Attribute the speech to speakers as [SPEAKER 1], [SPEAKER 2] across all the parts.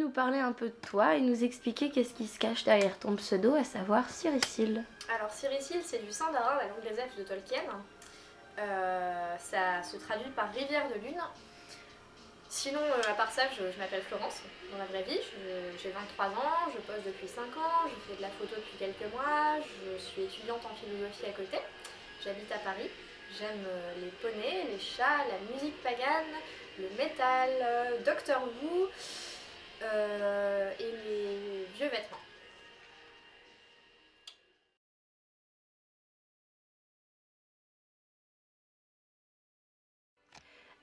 [SPEAKER 1] nous parler un peu de toi et nous expliquer qu'est-ce qui se cache derrière ton pseudo, à savoir Ciricylle?
[SPEAKER 2] Alors Ciricylle, c'est du Sindarin, la langue des elfes de Tolkien. Ça se traduit par rivière de lune. Sinon, à part ça, je m'appelle Florence dans la vraie vie. J'ai 23 ans, je pose depuis 5 ans, je fais de la photo depuis quelques mois, je suis étudiante en philosophie à côté. J'habite à Paris. J'aime les poneys, les chats, la musique pagane, le métal, Doctor Who et les vieux vêtements.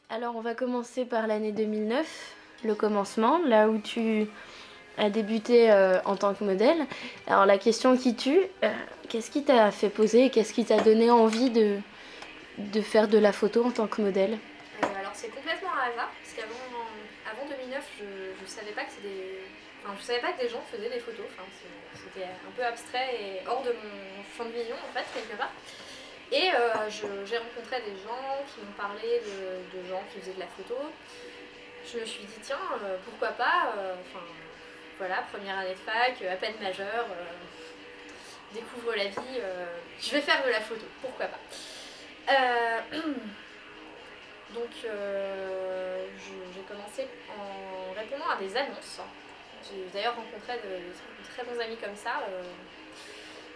[SPEAKER 1] Alors on va commencer par l'année 2009, le commencement, là où tu as débuté en tant que modèle. Alors la question qui tue, qu'est-ce qui t'a fait poser, qu'est-ce qui t'a donné envie de faire de la photo en tant que modèle?
[SPEAKER 2] Alors c'est complètement un hasard, parce qu'avant 2009, je savais pas que je savais pas que des gens faisaient des photos. Enfin, c'était un peu abstrait et hors de mon champ de vision en fait, quelque part. Et j'ai rencontré des gens qui m'ont parlé de gens qui faisaient de la photo. Je me suis dit tiens, pourquoi pas, voilà, première année de fac, à peine majeure, découvre la vie, je vais faire de la photo, pourquoi pas. Donc j'ai commencé en répondant à des annonces. J'ai d'ailleurs rencontré de très bons amis comme ça.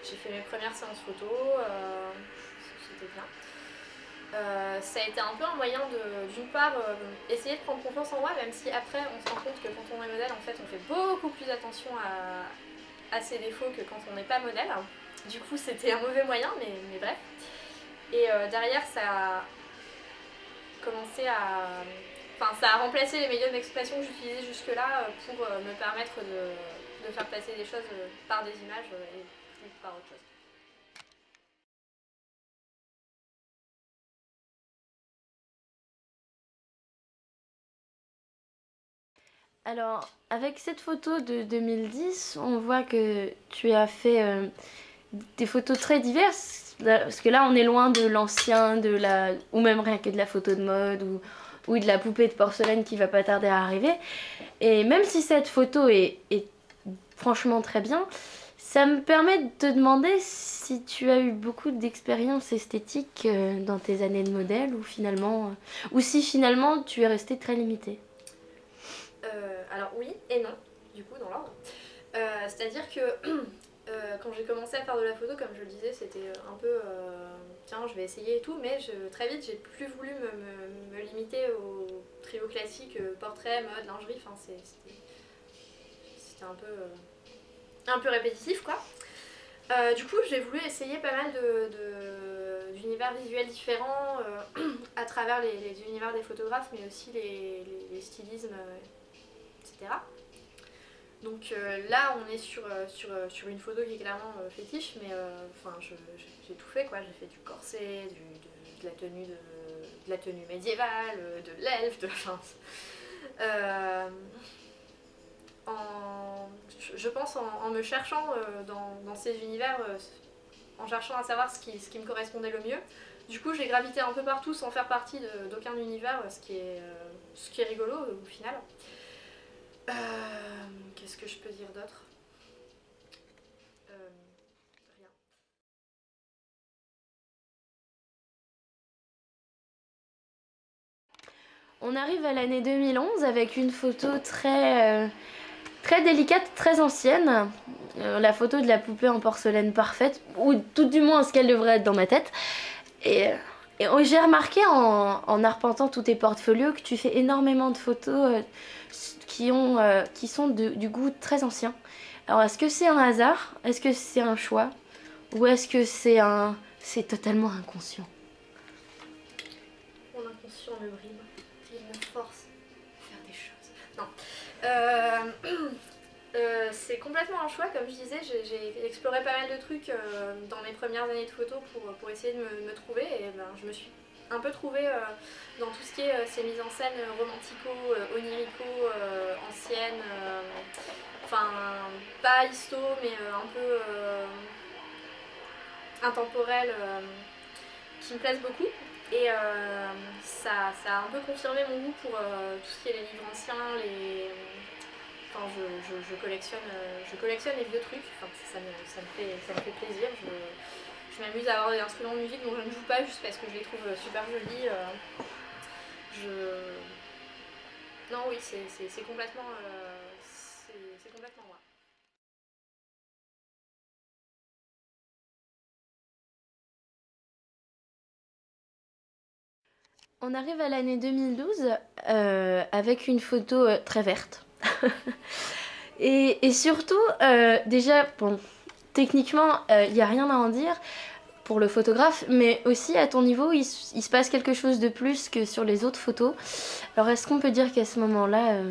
[SPEAKER 2] J'ai fait mes premières séances photo, c'était bien. Ça a été un peu un moyen d'une part, essayer de prendre confiance en moi, même si après on se rend compte que quand on est modèle, en fait, on fait beaucoup plus attention à ses défauts que quand on n'est pas modèle. Du coup, c'était un mauvais moyen, mais bref. Et derrière, ça a commencé à... Enfin, ça a remplacé les médiums d'expression que j'utilisais jusque-là pour me permettre de faire passer des choses par des images et plus par autre chose.
[SPEAKER 1] Alors, avec cette photo de 2010, on voit que tu as fait des photos très diverses. Parce que là, on est loin de l'ancien, ou même rien que de la photo de mode, ou de la poupée de porcelaine qui va pas tarder à arriver. Et même si cette photo est franchement très bien, ça me permet de te demander si tu as eu beaucoup d'expériences esthétiques dans tes années de modèle, ou si finalement tu es resté très limité.
[SPEAKER 2] Alors oui et non, du coup dans l'ordre. C'est-à-dire que quand j'ai commencé à faire de la photo, comme je le disais, c'était un peu tiens, je vais essayer et tout, mais très vite j'ai plus voulu me limiter au trio classique portrait, mode, lingerie. Enfin, c'était un peu répétitif quoi. Du coup, j'ai voulu essayer pas mal d'univers visuels différents à travers les univers des photographes, mais aussi les stylismes, etc. Donc là, on est sur une photo qui est clairement fétiche, mais j'ai tout fait quoi. J'ai fait du corset, de la tenue médiévale, de l'elfe, je pense en me cherchant dans ces univers, en cherchant à savoir ce qui me correspondait le mieux. Du coup, j'ai gravité un peu partout sans faire partie d'aucun univers, ce qui est rigolo au final. Qu'est-ce que je peux dire d'autre? Rien.
[SPEAKER 1] On arrive à l'année 2011 avec une photo très délicate, très ancienne. La photo de la poupée en porcelaine parfaite, ou tout du moins ce qu'elle devrait être dans ma tête. Et j'ai remarqué en arpentant tous tes portfolios que tu fais énormément de photos qui sont du goût très ancien. Alors est-ce que c'est un hasard? Est-ce que c'est un choix? Ou est-ce que c'est totalement inconscient?
[SPEAKER 2] Mon inconscient me brime. Il me force à faire des choses. Non. C'est complètement un choix, comme je disais, j'ai exploré pas mal de trucs dans mes premières années de photo pour essayer de me trouver, et ben, je me suis un peu trouvée dans tout ce qui est ces mises en scène romantico, onirico, anciennes, enfin pas histo mais un peu intemporelles, qui me plaisent beaucoup. Et ça a un peu confirmé mon goût pour tout ce qui est les livres anciens, je collectionne les vieux trucs, enfin, ça me fait plaisir. Je m'amuse à avoir des instruments de musique dont je ne joue pas juste parce que je les trouve super jolis. Non, oui, c'est complètement, c'est complètement moi.
[SPEAKER 1] On arrive à l'année 2012 avec une photo très verte. Et surtout, déjà, bon, techniquement, il n'y a rien à en dire pour le photographe, mais aussi à ton niveau, il se passe quelque chose de plus que sur les autres photos. Alors, est-ce qu'on peut dire qu'à ce moment-là,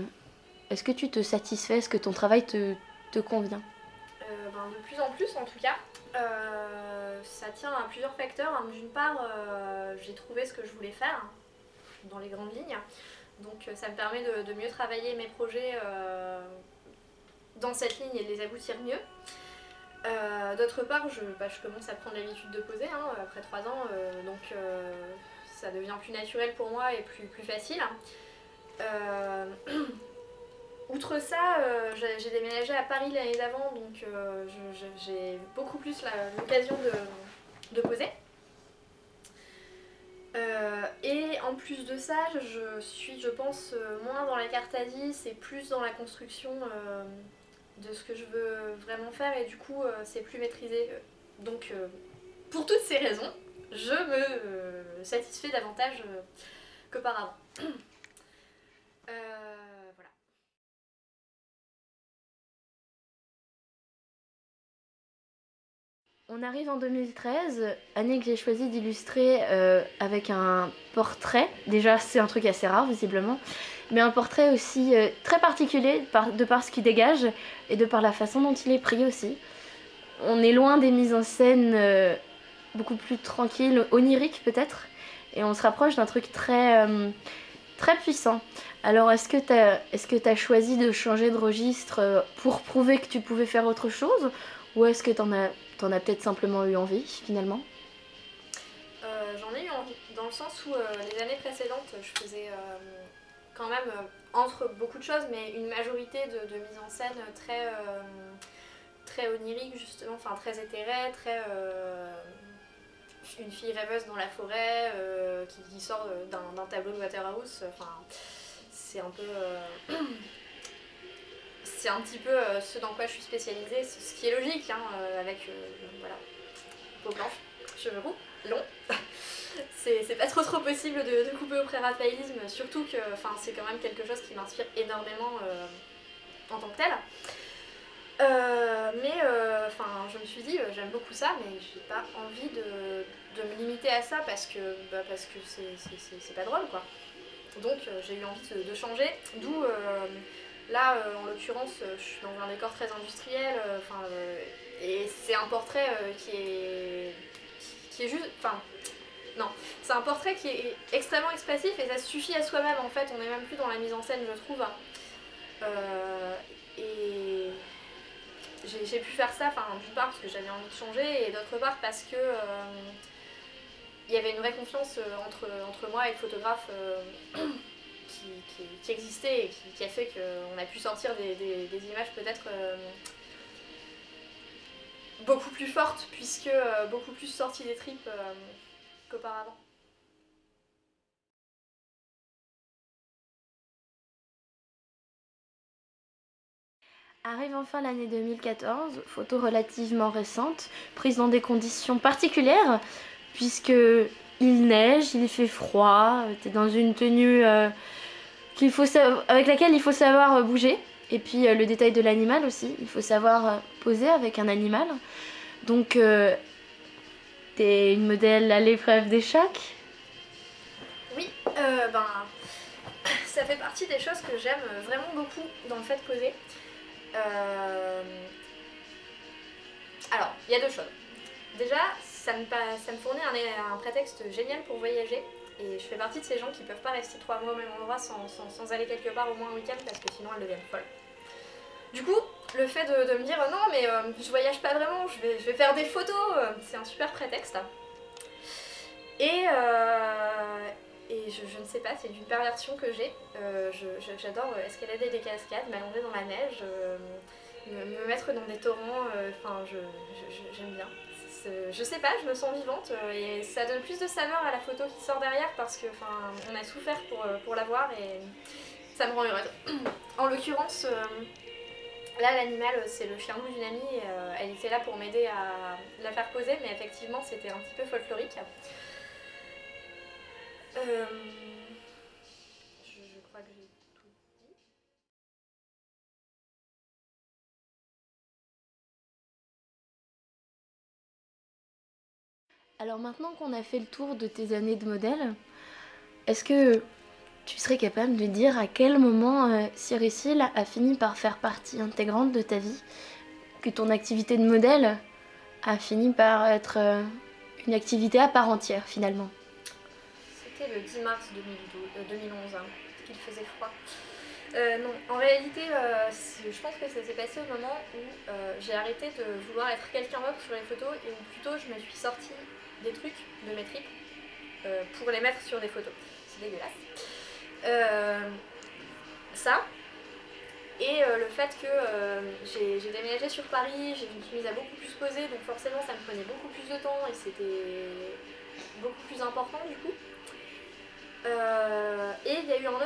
[SPEAKER 1] est-ce que tu te satisfais, est-ce que ton travail te convient?
[SPEAKER 2] De plus en plus, en tout cas. Ça tient à plusieurs facteurs. D'une part, j'ai trouvé ce que je voulais faire dans les grandes lignes. Donc ça me permet de mieux travailler mes projets dans cette ligne et de les aboutir mieux. D'autre part, je commence à prendre l'habitude de poser après 3 ans, donc ça devient plus naturel pour moi et plus facile. Outre ça, j'ai déménagé à Paris l'année d'avant, donc j'ai beaucoup plus l'occasion de poser. Et en plus de ça, je suis, je pense, moins dans la carte à 10 et plus dans la construction de ce que je veux vraiment faire, et du coup c'est plus maîtrisé. Donc pour toutes ces raisons, je me satisfais davantage qu'auparavant. Voilà.
[SPEAKER 1] On arrive en 2013, année que j'ai choisi d'illustrer avec un portrait. Déjà, c'est un truc assez rare, visiblement, mais un portrait aussi très particulier de par ce qu'il dégage et de par la façon dont il est pris aussi. On est loin des mises en scène beaucoup plus tranquilles, oniriques peut-être, et on se rapproche d'un truc très puissant. Alors, est-ce que t'as choisi de changer de registre pour prouver que tu pouvais faire autre chose, ou est-ce que t'en as peut-être simplement eu envie finalement?
[SPEAKER 2] J'en ai eu envie, dans le sens où les années précédentes, je faisais quand même, entre beaucoup de choses, mais une majorité de mises en scène très onirique, justement, enfin très éthérée, très une fille rêveuse dans la forêt qui sort d'un tableau de Waterhouse. Enfin, c'est un peu c'est un petit peu ce dans quoi je suis spécialisée, ce qui est logique, avec voilà, peau blanche, cheveux roux, longs. C'est pas trop possible de couper au pré-raphaélisme, surtout que c'est quand même quelque chose qui m'inspire énormément en tant que tel. Je me suis dit, j'aime beaucoup ça, mais j'ai pas envie de me limiter à ça parce que c'est pas drôle, quoi. Donc j'ai eu envie de changer, d'où là en l'occurrence je suis dans un décor très industriel, et c'est un portrait qui est juste, non, c'est un portrait qui est extrêmement expressif et ça suffit à soi-même en fait, on n'est même plus dans la mise en scène, je trouve. Et j'ai pu faire ça, d'une part parce que j'avais envie de changer et d'autre part parce que il y avait une vraie confiance entre moi et le photographe qui existait et qui a fait qu'on a pu sortir des images peut-être beaucoup plus fortes, puisque beaucoup plus sorties des tripes qu'auparavant.
[SPEAKER 1] Arrive enfin l'année 2014, photo relativement récente, prise dans des conditions particulières, puisque il neige, il fait froid, t'es dans une tenue avec laquelle il faut savoir bouger, et puis le détail de l'animal aussi, il faut savoir poser avec un animal. Donc t'es une modèle à l'épreuve des chocs.
[SPEAKER 2] Oui, ça fait partie des choses que j'aime vraiment beaucoup dans le fait de poser. Alors, il y a deux choses. Déjà, ça me fournit un prétexte génial pour voyager. Et je fais partie de ces gens qui peuvent pas rester 3 mois au même endroit sans aller quelque part au moins un week-end parce que sinon elles deviennent folles. Du coup, le fait de me dire non mais je voyage pas vraiment, je vais faire des photos, c'est un super prétexte. Et Et je ne sais pas, c'est d'une perversion que j'ai. J'adore escalader des cascades, m'allonger dans la neige, me mettre dans des torrents, enfin j'aime bien. Je sais pas, je me sens vivante et ça donne plus de saveur à la photo qui sort derrière parce que on a souffert pour la voir et ça me rend heureuse. En l'occurrence, là l'animal c'est le chien loup d'une amie, elle était là pour m'aider à la faire poser mais effectivement c'était un petit peu folklorique. Je crois que j'ai tout dit.
[SPEAKER 1] Alors maintenant qu'on a fait le tour de tes années de modèle, est-ce que tu serais capable de dire à quel moment Cyricil a fini par faire partie intégrante de ta vie, que ton activité de modèle a fini par être une activité à part entière finalement?
[SPEAKER 2] C'était le 10 mars 2011, hein, qu'il faisait froid. Non, en réalité, je pense que ça s'est passé au moment où j'ai arrêté de vouloir être quelqu'un d'autre sur les photos et où plutôt je me suis sortie des trucs de mes tripes pour les mettre sur des photos. C'est dégueulasse. Ça, et le fait que j'ai déménagé sur Paris, je me suis mise à beaucoup plus poser, donc forcément ça me prenait beaucoup plus de temps et c'était beaucoup plus important du coup. Et il y a eu un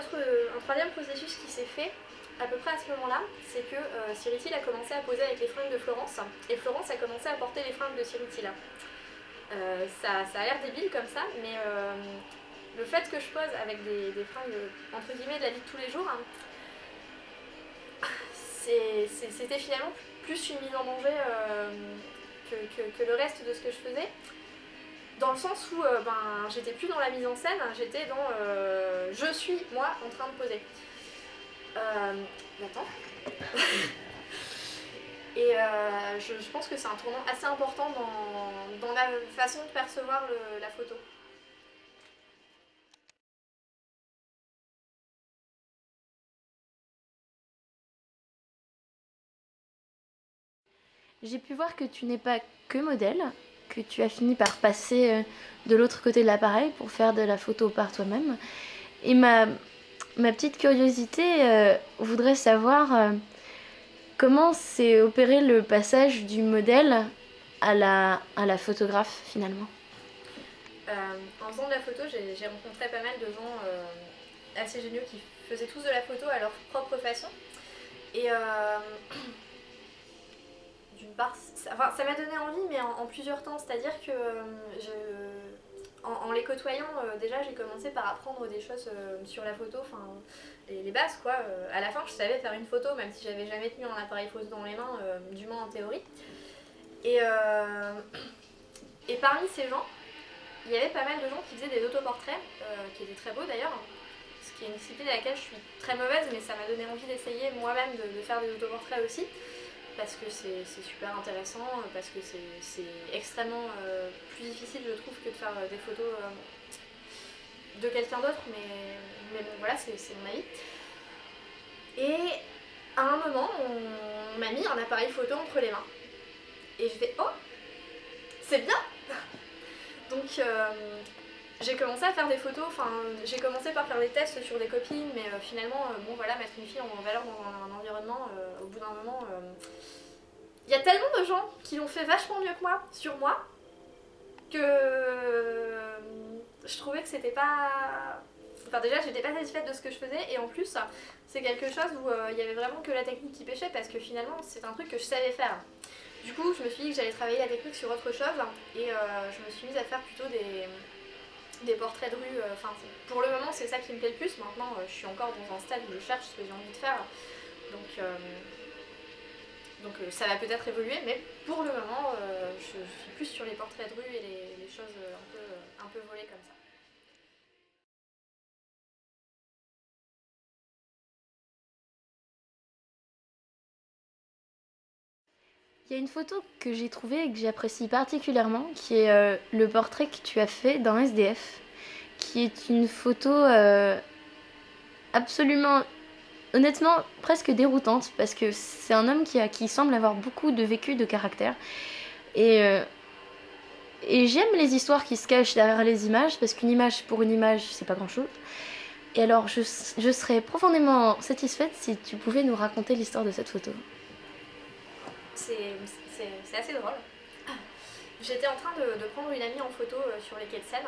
[SPEAKER 2] troisième processus qui s'est fait à peu près à ce moment-là, c'est que Cyricil a commencé à poser avec les fringues de Florence et Florence a commencé à porter les fringues de Cyricil. Ça a l'air débile comme ça, mais le fait que je pose avec des fringues entre guillemets de la vie de tous les jours, c'était finalement plus une mise en danger que le reste de ce que je faisais. Dans le sens où j'étais plus dans la mise en scène, j'étais dans je suis moi en train de poser. Attends. Et je pense que c'est un tournant assez important dans la façon de percevoir la photo.
[SPEAKER 1] J'ai pu voir que tu n'es pas que modèle, que tu as fini par passer de l'autre côté de l'appareil pour faire de la photo par toi-même. Et ma petite curiosité voudrait savoir comment s'est opéré le passage du modèle à la photographe finalement.
[SPEAKER 2] En faisant de la photo, j'ai rencontré pas mal de gens assez géniaux qui faisaient tous de la photo à leur propre façon. Et d'une part, ça m'a donné envie, mais en plusieurs temps. C'est-à-dire que en les côtoyant, déjà j'ai commencé par apprendre des choses sur la photo, les bases quoi. À la fin, je savais faire une photo, même si j'avais jamais tenu un appareil photo dans les mains, du moins en théorie. Et parmi ces gens, il y avait pas mal de gens qui faisaient des autoportraits, qui étaient très beaux d'ailleurs, ce qui est une discipline à laquelle je suis très mauvaise, mais ça m'a donné envie d'essayer moi-même de faire des autoportraits aussi, parce que c'est super intéressant, parce que c'est extrêmement plus difficile je trouve que de faire des photos de quelqu'un d'autre, mais bon voilà, c'est mon avis. Et à un moment, on m'a mis un appareil photo entre les mains, et je fais « Oh, c'est bien !» Donc j'ai commencé à faire des photos, j'ai commencé par faire des tests sur des copines, mais finalement, bon voilà, mettre une fille en valeur dans un environnement, au bout d'un moment, il y a tellement de gens qui l'ont fait vachement mieux que moi, sur moi, que je trouvais que c'était pas... Enfin déjà, j'étais pas satisfaite de ce que je faisais, et en plus, c'est quelque chose où il y avait vraiment que la technique qui pêchait, parce que finalement, c'est un truc que je savais faire. Du coup, je me suis dit que j'allais travailler la technique sur autre chose et je me suis mise à faire plutôt des portraits de rue. Pour le moment, c'est ça qui me plaît le plus. Maintenant, je suis encore dans un stade où je cherche ce que j'ai envie de faire. Donc ça va peut-être évoluer, mais pour le moment, je suis plus sur les portraits de rue et les choses un peu volées comme ça.
[SPEAKER 1] Il y a une photo que j'ai trouvée et que j'apprécie particulièrement, qui est le portrait que tu as fait dans SDF, qui est une photo absolument, honnêtement, presque déroutante, parce que c'est un homme qui semble avoir beaucoup de vécu, de caractère. Et Et j'aime les histoires qui se cachent derrière les images, parce qu'une image pour une image, c'est pas grand-chose. Et alors, je serais profondément satisfaite si tu pouvais nous raconter l'histoire de cette photo.
[SPEAKER 2] C'est c'est assez drôle. J'étais en train de prendre une amie en photo sur les quais de Seine.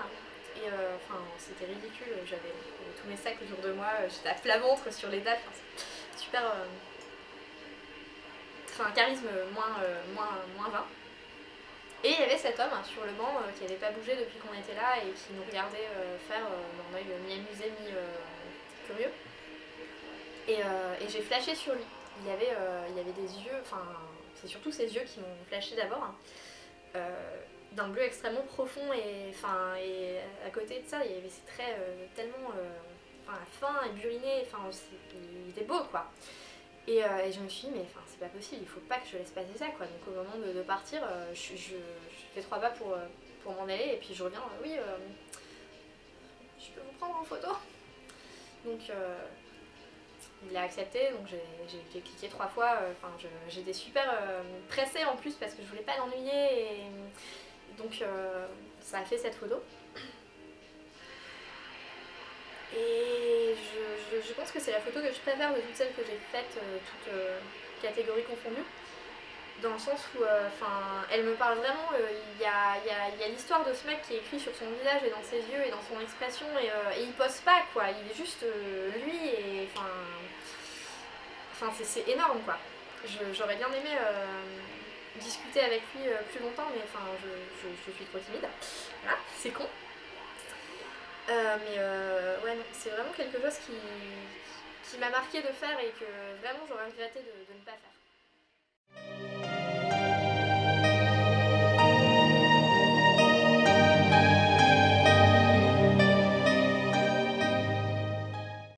[SPEAKER 2] Et enfin, c'était ridicule. J'avais tous mes sacs autour de moi. J'étais à plat ventre sur les dalles. Enfin, c'est super. Enfin, un charisme moins 20. Et il y avait cet homme sur le banc qui n'avait pas bougé depuis qu'on était là et qui nous regardait faire d'un œil mi-amusé, mi-curieux. Et j'ai flashé sur lui. Il y avait des yeux, enfin, c'est surtout ses yeux qui m'ont flashé d'abord. Hein. D'un bleu extrêmement profond et à côté de ça, il y avait ces traits tellement fins et burinés. Enfin, il était beau quoi. Et je me suis dit, mais c'est pas possible, il faut pas que je laisse passer ça quoi. Donc au moment de partir, je fais 3 pas pour m'en aller et puis je reviens, oui, je peux vous prendre en photo. Donc il a accepté, donc j'ai cliqué 3 fois. J'étais super pressée en plus parce que je voulais pas l'ennuyer. Et donc ça a fait cette photo. Et je pense que c'est la photo que je préfère de toutes celles que j'ai faites, toutes catégories confondues. Dans le sens où elle me parle vraiment. Il y a l'histoire de ce mec qui est écrit sur son visage et dans ses yeux et dans son expression. Et il pose pas quoi, il est juste lui. Et c'est énorme quoi. J'aurais bien aimé discuter avec lui plus longtemps, mais je suis trop timide. Voilà, c'est con. Ouais, non, c'est vraiment quelque chose qui m'a marqué de faire et que vraiment j'aurais regretté de ne pas faire.